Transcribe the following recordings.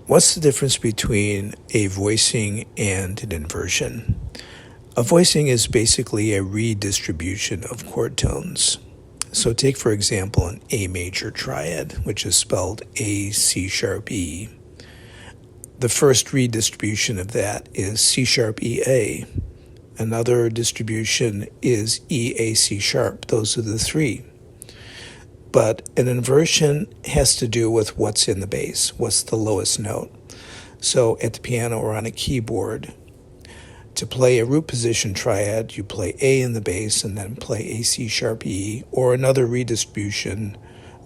What's the difference between a voicing and an inversion? A voicing is basically a redistribution of chord tones. So take, for example, an A major triad, which is spelled A, C sharp, E. The first redistribution of that is C sharp, E, A. Another distribution is E, A, C sharp. Those are the three. But an inversion has to do with what's in the bass, what's the lowest note. So at the piano or on a keyboard, to play a root position triad, you play A in the bass and then play A, C sharp, E, or another redistribution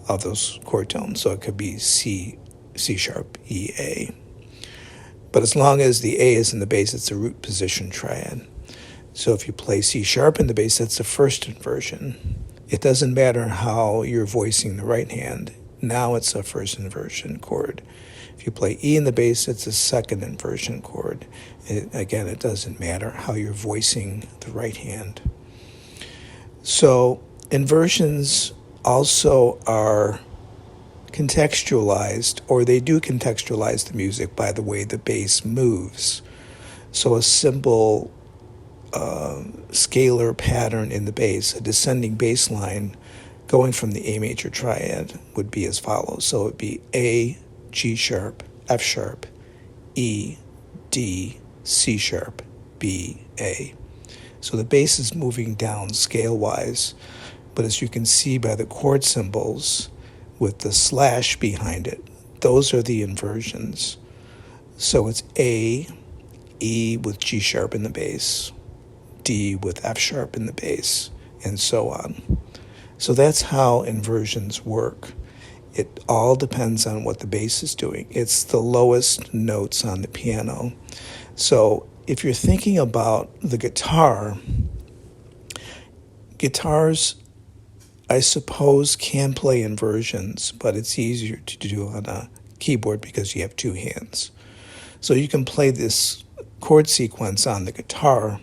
of those chord tones. So it could be C, C sharp, E, A. But as long as the A is in the bass, it's a root position triad. So if you play C sharp in the bass, that's the first inversion. It doesn't matter how you're voicing the right hand. Now it's a first inversion chord. If you play E in the bass, it's a second inversion chord. Again, it doesn't matter how you're voicing the right hand. So inversions also are contextualized, or they do contextualize the music by the way the bass moves. So a simple scalar pattern in the bass, a descending bass line going from the A major triad would be as follows. So it would be A, G sharp, F sharp, E, D, C sharp, B, A. So the bass is moving down scale-wise, but as you can see by the chord symbols with the slash behind it, those are the inversions. So it's A, E with G sharp in the bass, D with F sharp in the bass, and so on. So that's how inversions work. It all depends on what the bass is doing. It's the lowest notes on the piano. So if you're thinking about the guitar, guitars, I suppose, can play inversions, but it's easier to do on a keyboard because you have two hands. So you can play this chord sequence on the guitar,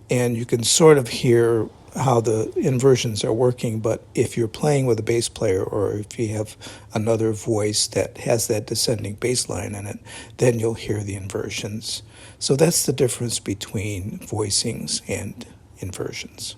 and you can sort of hear how the inversions are working, but if you're playing with a bass player or if you have another voice that has that descending bass line in it, then you'll hear the inversions. So that's the difference between voicings and inversions.